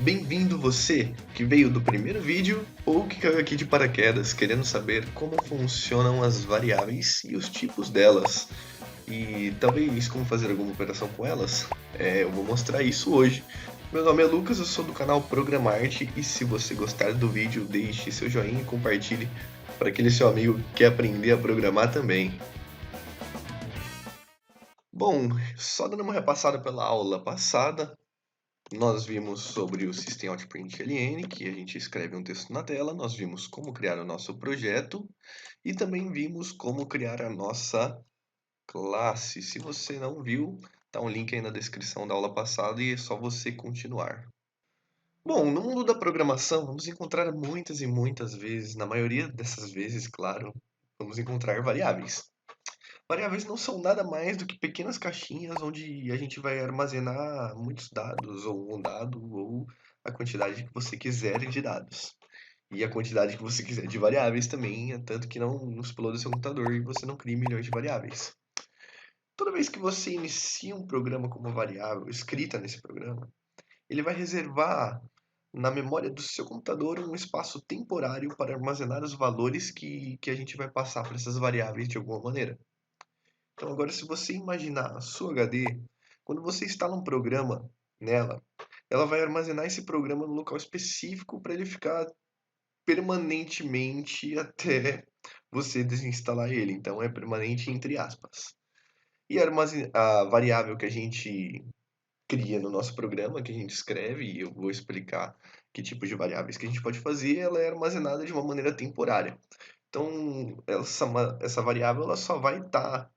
Bem-vindo você que veio do primeiro vídeo ou que caiu aqui de paraquedas querendo saber como funcionam as variáveis e os tipos delas. E talvez como fazer alguma operação com elas. Eu vou mostrar isso hoje. Meu nome é Lucas, eu sou do canal Programarte e se você gostar do vídeo, deixe seu joinha e compartilhe para aquele seu amigo que quer aprender a programar também. Bom, só dando uma repassada pela aula passada, nós vimos sobre o System.out.println, que a gente escreve um texto na tela, nós vimos como criar o nosso projeto e também vimos como criar a nossa classe. Se você não viu, tá um link aí na descrição da aula passada e é só você continuar. Bom, no mundo da programação, vamos encontrar muitas e muitas vezes, na maioria dessas vezes, claro, vamos encontrar variáveis. Variáveis não são nada mais do que pequenas caixinhas onde a gente vai armazenar muitos dados, ou um dado, ou a quantidade que você quiser de dados. E a quantidade que você quiser de variáveis também, tanto que não exploda seu computador e você não crie milhões de variáveis. Toda vez que você inicia um programa com uma variável escrita nesse programa, ele vai reservar na memória do seu computador um espaço temporário para armazenar os valores que a gente vai passar para essas variáveis de alguma maneira. Então, agora, se você imaginar a sua HD, quando você instala um programa nela, ela vai armazenar esse programa no local específico para ele ficar permanentemente até você desinstalar ele. Então, é permanente entre aspas. E a variável que a gente cria no nosso programa, que a gente escreve, e eu vou explicar que tipo de variáveis que a gente pode fazer, ela é armazenada de uma maneira temporária. Então, essa variável ela só vai estar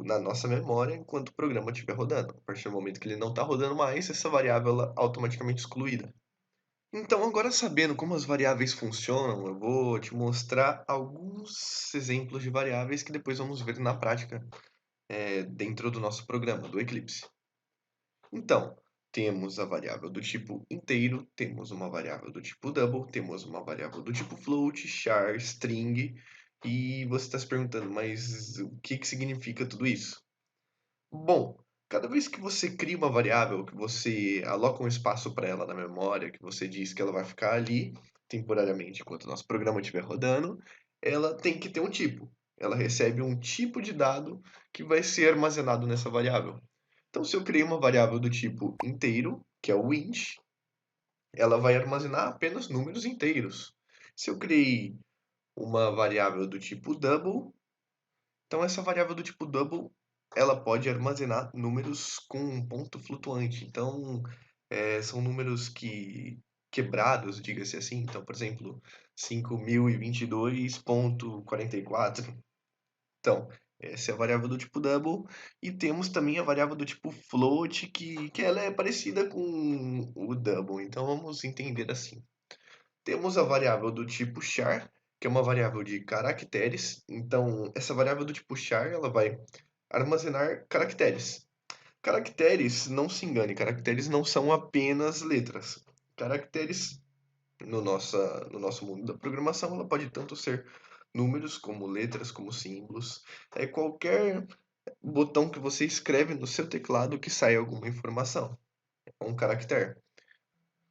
na nossa memória enquanto o programa estiver rodando. A partir do momento que ele não está rodando mais, essa variável ela é automaticamente excluída. Então, agora sabendo como as variáveis funcionam, eu vou te mostrar alguns exemplos de variáveis que depois vamos ver na prática, dentro do nosso programa, do Eclipse. Então, temos a variável do tipo inteiro, temos uma variável do tipo double, temos uma variável do tipo float, char, string, e você está se perguntando, mas o que significa tudo isso? Bom, cada vez que você cria uma variável, que você aloca um espaço para ela na memória, que você diz que ela vai ficar ali temporariamente enquanto o nosso programa estiver rodando, ela tem que ter um tipo. Ela recebe um tipo de dado que vai ser armazenado nessa variável. Então, se eu criei uma variável do tipo inteiro, que é o int, ela vai armazenar apenas números inteiros. Se eu criei uma variável do tipo double, então essa variável do tipo double, ela pode armazenar números com um ponto flutuante. Então, são números que quebrados, diga-se assim. Então, por exemplo, 5022.44. Então, essa é a variável do tipo double. E temos também a variável do tipo float, que ela é parecida com o double. Então, vamos entender assim. Temos a variável do tipo char, que é uma variável de caracteres. Então, essa variável do tipo char, ela vai armazenar caracteres. Caracteres, não se engane, caracteres não são apenas letras. Caracteres, no nosso mundo da programação, ela pode tanto ser números, como letras, como símbolos. É qualquer botão que você escreve no seu teclado que sai alguma informação. É um caractere.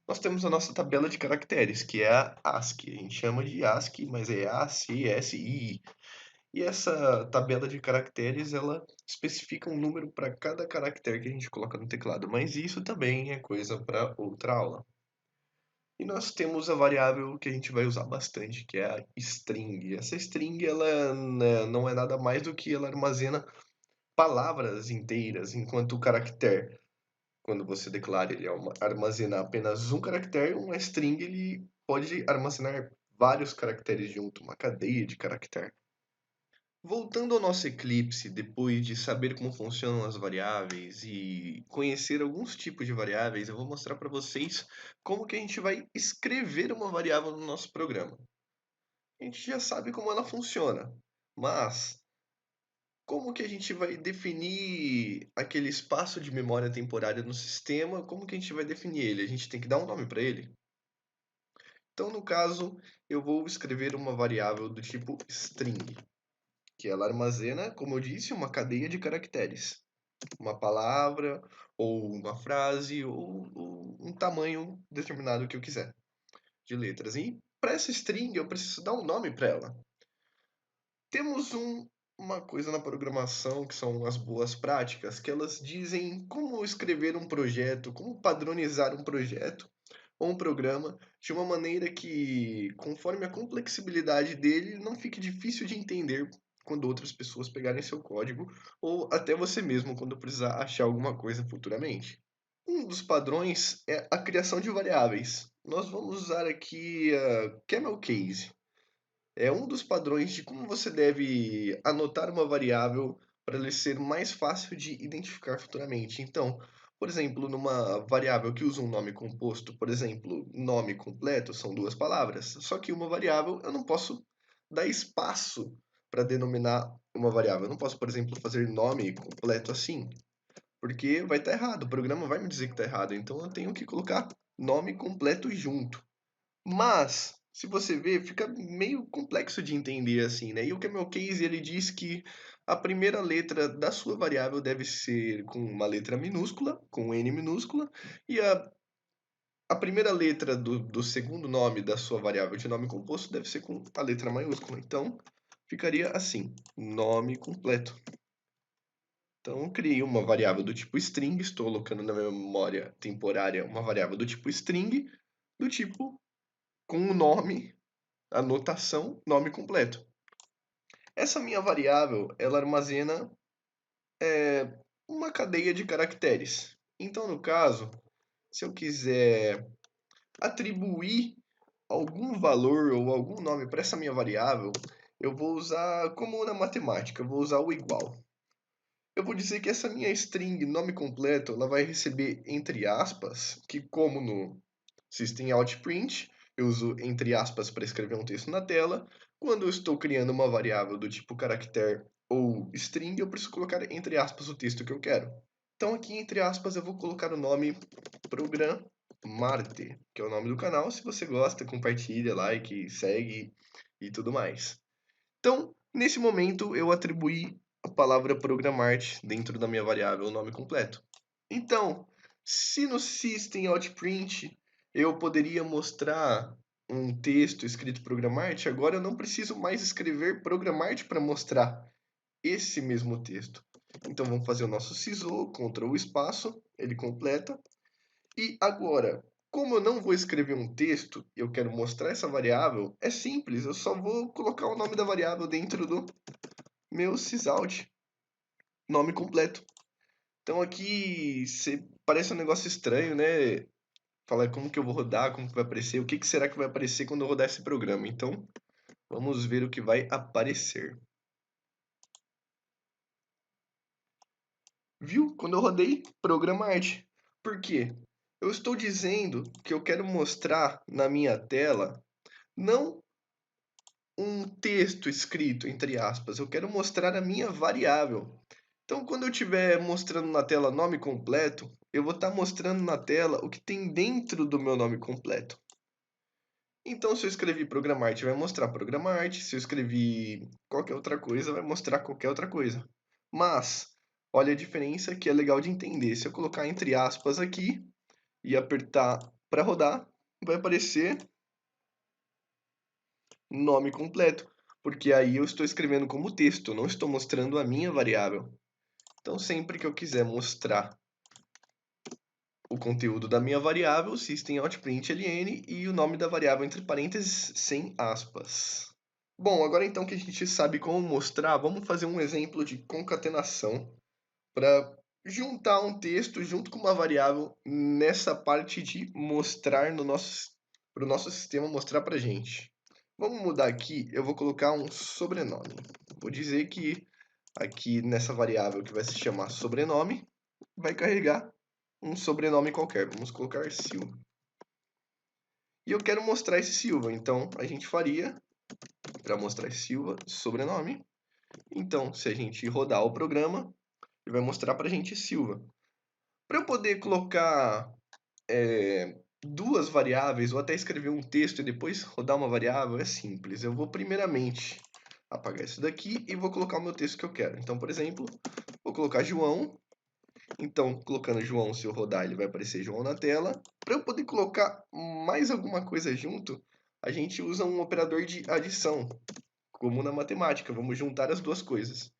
Nós temos a nossa tabela de caracteres, que é a ASCII. A gente chama de ASCII, mas é ACSI. E essa tabela de caracteres, ela especifica um número para cada caractere que a gente coloca no teclado, mas isso também é coisa para outra aula. E nós temos a variável que a gente vai usar bastante, que é a string. Essa string, ela né, não é nada mais do que ela armazena palavras inteiras, enquanto o caractere, quando você declara ele armazenar apenas um caractere, uma string ele pode armazenar vários caracteres junto, uma cadeia de caractere. Voltando ao nosso Eclipse, depois de saber como funcionam as variáveis e conhecer alguns tipos de variáveis, eu vou mostrar para vocês como que a gente vai escrever uma variável no nosso programa. A gente já sabe como ela funciona, mas como que a gente vai definir aquele espaço de memória temporária no sistema? Como que a gente vai definir ele? A gente tem que dar um nome para ele? Então, no caso, eu vou escrever uma variável do tipo string, que ela armazena, como eu disse, uma cadeia de caracteres. uma palavra, ou uma frase, ou um tamanho determinado que eu quiser de letras. E para essa string eu preciso dar um nome para ela. Temos uma coisa na programação que são as boas práticas, que elas dizem como escrever um projeto, como padronizar um projeto ou um programa de uma maneira que, conforme a complexibilidade dele, não fique difícil de entender quando outras pessoas pegarem seu código, ou até você mesmo quando precisar achar alguma coisa futuramente. Um dos padrões é a criação de variáveis. Nós vamos usar aqui a Camel Case. É um dos padrões de como você deve anotar uma variável para ela ser mais fácil de identificar futuramente. Então, por exemplo, numa variável que usa um nome composto, por exemplo, nome completo são duas palavras, só que uma variável eu não posso dar espaço para denominar uma variável. Eu não posso, por exemplo, fazer nome completo assim, porque vai estar errado, o programa vai me dizer que está errado, então eu tenho que colocar nome completo junto. Mas, se você ver, fica meio complexo de entender assim, né? E o Camel Case, ele diz que a primeira letra da sua variável deve ser com uma letra minúscula, com N minúscula, e a primeira letra do segundo nome da sua variável de nome composto deve ser com a letra maiúscula. Então, ficaria assim, nome completo. Então, eu criei uma variável do tipo string, estou colocando na minha memória temporária uma variável do tipo string, do tipo com o nome a notação nome completo. Essa minha variável, ela armazena uma cadeia de caracteres. Então, no caso, se eu quiser atribuir algum valor ou algum nome para essa minha variável, eu vou usar, como na matemática, eu vou usar o igual. Eu vou dizer que essa minha string nome completo, ela vai receber entre aspas, que como no System Out Print, eu uso entre aspas para escrever um texto na tela. Quando eu estou criando uma variável do tipo caractere ou string, eu preciso colocar entre aspas o texto que eu quero. Então aqui entre aspas eu vou colocar o nome Programarte, que é o nome do canal. Se você gosta, compartilha, like, segue e tudo mais. Então, nesse momento, eu atribuí a palavra programarte dentro da minha variável nome completo. Então, se no System Out Print eu poderia mostrar um texto escrito programarte, agora eu não preciso mais escrever programarte para mostrar esse mesmo texto. Então vamos fazer o nosso SISO, Ctrl espaço, ele completa. E agora, como eu não vou escrever um texto, eu quero mostrar essa variável, é simples, eu só vou colocar o nome da variável dentro do meu sysout, nome completo. Então aqui parece um negócio estranho, né? Falar como que eu vou rodar, como que vai aparecer, o que que será que vai aparecer quando eu rodar esse programa. Então, vamos ver o que vai aparecer. Viu? Quando eu rodei, programa arte. Por quê? Eu estou dizendo que eu quero mostrar na minha tela não um texto escrito, entre aspas, eu quero mostrar a minha variável. Então, quando eu estiver mostrando na tela nome completo, eu vou estar mostrando na tela o que tem dentro do meu nome completo. Então, se eu escrevi programarte, vai mostrar programarte. Se eu escrevi qualquer outra coisa, vai mostrar qualquer outra coisa. Mas, olha a diferença que é legal de entender. Se eu colocar entre aspas aqui e apertar para rodar, vai aparecer nome completo. Porque aí eu estou escrevendo como texto, não estou mostrando a minha variável. Então, sempre que eu quiser mostrar o conteúdo da minha variável, system.out.println e o nome da variável entre parênteses sem aspas. Bom, agora então que a gente sabe como mostrar, vamos fazer um exemplo de concatenação para juntar um texto junto com uma variável nessa parte de mostrar para o nosso sistema mostrar para a gente. Vamos mudar aqui, eu vou colocar um sobrenome. Vou dizer que aqui nessa variável que vai se chamar sobrenome, vai carregar um sobrenome qualquer. Vamos colocar Silva. E eu quero mostrar esse Silva, então a gente faria, para mostrar esse Silva, sobrenome. Então, se a gente rodar o programa, ele vai mostrar para a gente Silva. Para eu poder colocar duas variáveis, ou até escrever um texto e depois rodar uma variável, é simples. Eu vou primeiramente apagar isso daqui e vou colocar o meu texto que eu quero. Então, por exemplo, vou colocar João Então, colocando João, se eu rodar, ele vai aparecer João na tela. Para eu poder colocar mais alguma coisa junto, a gente usa um operador de adição, como na matemática. Vamos juntar as duas coisas.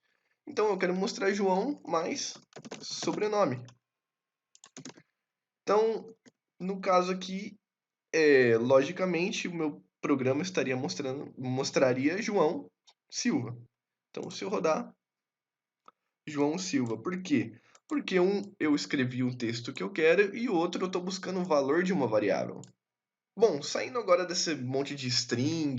Então, eu quero mostrar João mais sobrenome. Então, no caso aqui, logicamente, o meu programa mostraria João Silva. Então, se eu rodar João Silva, por quê? Porque eu escrevi um texto que eu quero e o outro eu estou buscando o valor de uma variável. Bom, saindo agora desse monte de string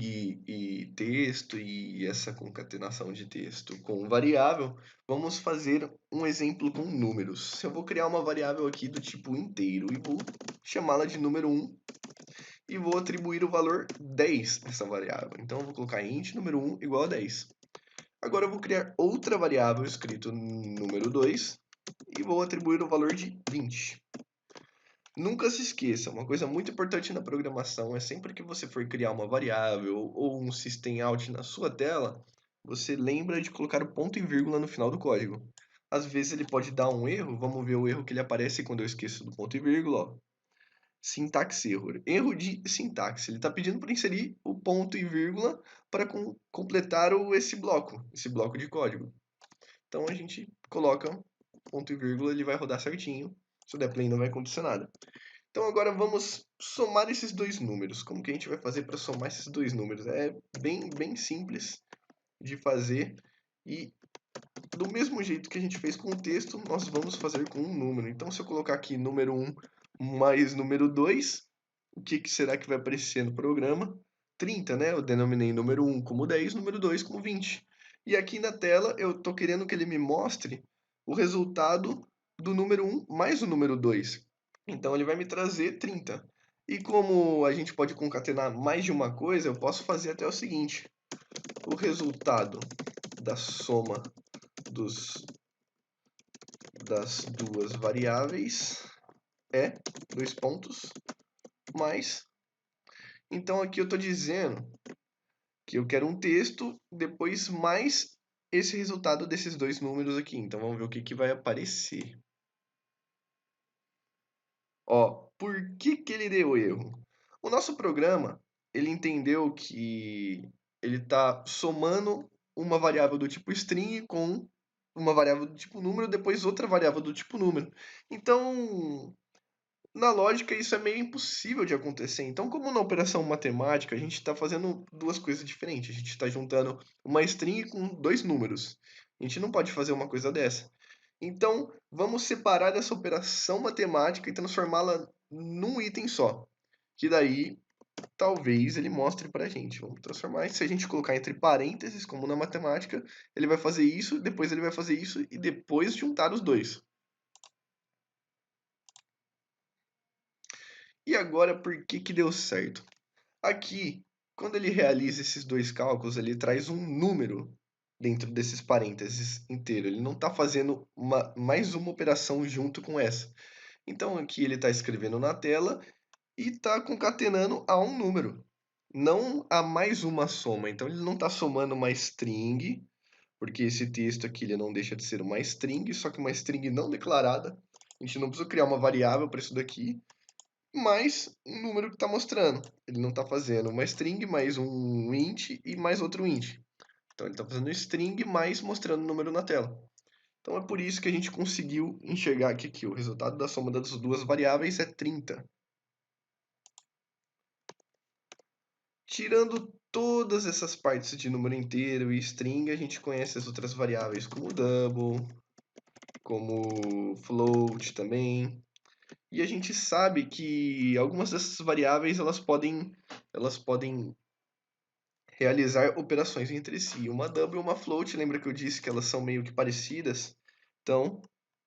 e texto e essa concatenação de texto com variável, vamos fazer um exemplo com números. Eu vou criar uma variável aqui do tipo inteiro e vou chamá-la de número 1 e vou atribuir o valor 10 a essa variável. Então, eu vou colocar int número 1 igual a 10. Agora, eu vou criar outra variável escrito número 2 e vou atribuir o valor de 20. Nunca se esqueça, uma coisa muito importante na programação é sempre que você for criar uma variável ou um system out na sua tela, você lembra de colocar o ponto e vírgula no final do código. Às vezes ele pode dar um erro, vamos ver o erro que ele aparece quando eu esqueço do ponto e vírgula, ó. Sintaxe error. Erro de sintaxe. Ele está pedindo para inserir o ponto e vírgula para completar esse bloco de código. Então a gente coloca ponto e vírgula, ele vai rodar certinho. Se o der play não vai acontecer nada. Então agora vamos somar esses dois números. Como que a gente vai fazer para somar esses dois números? É bem simples de fazer e do mesmo jeito que a gente fez com o texto, nós vamos fazer com um número. Então se eu colocar aqui número 1 mais número 2, o que será que vai aparecer no programa? 30, né? Eu denominei número 1 como 10, número 2 como 20. E aqui na tela eu estou querendo que ele me mostre o resultado do número 1 mais o número 2. Então ele vai me trazer 30. E como a gente pode concatenar mais de uma coisa, eu posso fazer até o seguinte. O resultado da soma das duas variáveis é 2 pontos mais. Então aqui eu estou dizendo que eu quero um texto, depois mais esse resultado desses dois números aqui. Então vamos ver o que vai aparecer. Ó, por que ele deu erro? O nosso programa, ele entendeu que ele está somando uma variável do tipo string com uma variável do tipo número, depois outra variável do tipo número. Então, na lógica, isso é meio impossível de acontecer. Então, como na operação matemática, a gente está fazendo duas coisas diferentes. A gente está juntando uma string com dois números. A gente não pode fazer uma coisa dessa. Então, vamos separar essa operação matemática e transformá-la num item só. Que daí, talvez ele mostre para a gente. Vamos transformar, se a gente colocar entre parênteses, como na matemática, ele vai fazer isso, depois ele vai fazer isso, e depois juntar os dois. E agora, por que deu certo? Aqui, quando ele realiza esses dois cálculos, ele traz um número dentro desses parênteses inteiro. Ele não está fazendo mais uma operação junto com essa. Então aqui ele está escrevendo na tela e está concatenando a um número, não a mais uma soma. Então ele não está somando uma string, porque esse texto aqui ele não deixa de ser uma string, só que uma string não declarada. A gente não precisa criar uma variável para isso daqui, mais um número que está mostrando. Ele não está fazendo uma string mais um int e mais outro int. Então ele está fazendo string mais mostrando o número na tela. Então é por isso que a gente conseguiu enxergar que o resultado da soma das duas variáveis é 30. Tirando todas essas partes de número inteiro e string, a gente conhece as outras variáveis como double, como float também. E a gente sabe que algumas dessas variáveis elas podem realizar operações entre si. Uma double e uma float, lembra que eu disse que elas são meio que parecidas? Então,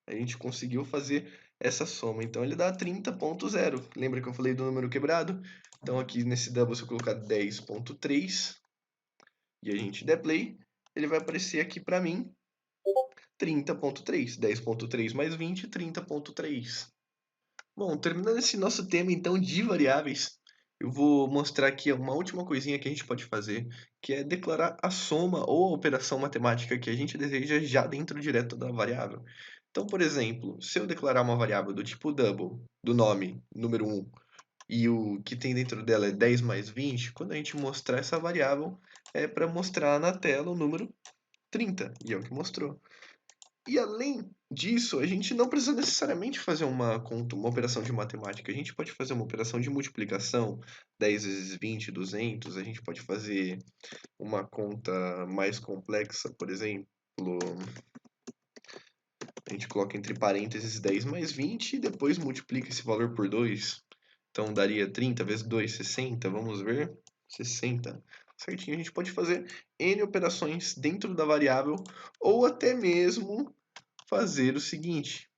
a gente conseguiu fazer essa soma. Então, ele dá 30.0. Lembra que eu falei do número quebrado? Então, aqui nesse double, se eu colocar 10.3 e a gente der play, ele vai aparecer aqui para mim 30.3. 10.3 mais 20, 30.3. Bom, terminando esse nosso tema então de variáveis, eu vou mostrar aqui uma última coisinha que a gente pode fazer, que é declarar a soma ou a operação matemática que a gente deseja já dentro direto da variável. Então, por exemplo, se eu declarar uma variável do tipo double, do nome, número 1, e o que tem dentro dela é 10 mais 20, quando a gente mostrar essa variável, é para mostrar na tela o número 30, e é o que mostrou. E além disso, a gente não precisa necessariamente fazer uma conta, uma operação de matemática. A gente pode fazer uma operação de multiplicação, 10 vezes 20, 200. A gente pode fazer uma conta mais complexa, por exemplo, a gente coloca entre parênteses 10 mais 20 e depois multiplica esse valor por 2. Então daria 30 vezes 2, 60. Vamos ver. 60. Certinho, a gente pode fazer N operações dentro da variável ou até mesmo fazer o seguinte: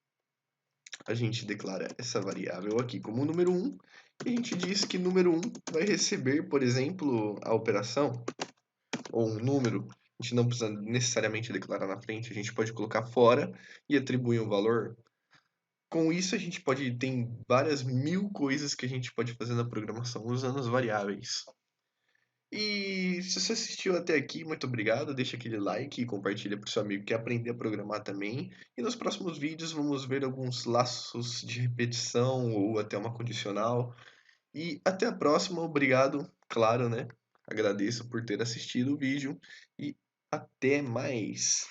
a gente declara essa variável aqui como número 1 e a gente diz que número 1 vai receber, por exemplo, a operação ou um número. A gente não precisa necessariamente declarar na frente, a gente pode colocar fora e atribuir um valor. Com isso, a gente pode ter várias mil coisas que a gente pode fazer na programação usando as variáveis. E se você assistiu até aqui, muito obrigado. Deixa aquele like e compartilha para o seu amigo que quer aprender a programar também. E nos próximos vídeos vamos ver alguns laços de repetição ou até uma condicional. E até a próxima. Obrigado, claro, né? Agradeço por ter assistido o vídeo e até mais.